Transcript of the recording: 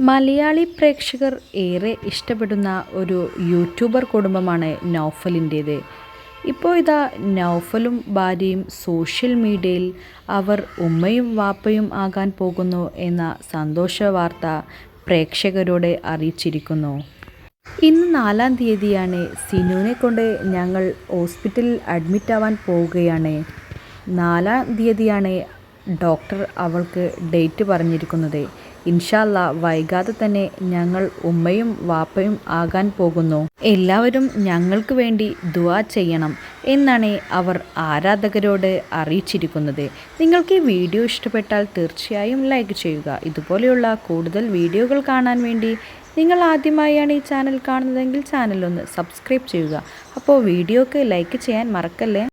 മലയാളി പ്രേക്ഷകർ ഏറെ ഇഷ്ടപ്പെടുന്ന ഒരു യൂട്യൂബർ കുടുംബമാണ് നൗഫലിൻ്റേത്. ഇപ്പോൾ ഇതാ നൗഫലും ഭാര്യയും സോഷ്യൽ മീഡിയയിൽ അവർ ഉമ്മയും വാപ്പയും ആകാൻ പോകുന്നു എന്ന സന്തോഷ വാർത്ത പ്രേക്ഷകരോട് അറിയിച്ചിരിക്കുന്നു. ഇന്ന് 4-ാം തീയതിയാണ്. സിനുവിനെ കൊണ്ട് ഞങ്ങൾ ഹോസ്പിറ്റലിൽ അഡ്മിറ്റ് ആവാൻ പോവുകയാണ്. 4-ാം തീയതിയാണ് ഡോക്ടർ അവൾക്ക് ഡേറ്റ് പറഞ്ഞിരിക്കുന്നത്. ഇൻഷാ അല്ലാ വൈകാതെ തന്നെ ഞങ്ങൾ ഉമ്മയും വാപ്പയും ആകാൻ പോകുന്നു. എല്ലാവരും ഞങ്ങൾക്ക് വേണ്ടി ദുആ ചെയ്യണം എന്നാണ് അവർ ആരാധകരോട് അറിയിച്ചിരിക്കുന്നത്. നിങ്ങൾക്ക് ഈ വീഡിയോ ഇഷ്ടപ്പെട്ടാൽ തീർച്ചയായും ലൈക്ക് ചെയ്യുക. ഇതുപോലെയുള്ള കൂടുതൽ വീഡിയോകൾ കാണാൻ വേണ്ടി നിങ്ങൾ ആദ്യമായാണ് ഈ ചാനൽ കാണുന്നതെങ്കിൽ ചാനൽ ഒന്ന് സബ്സ്ക്രൈബ് ചെയ്യുക. അപ്പോൾ വീഡിയോക്ക് ലൈക്ക് ചെയ്യാൻ മറക്കല്ലേ.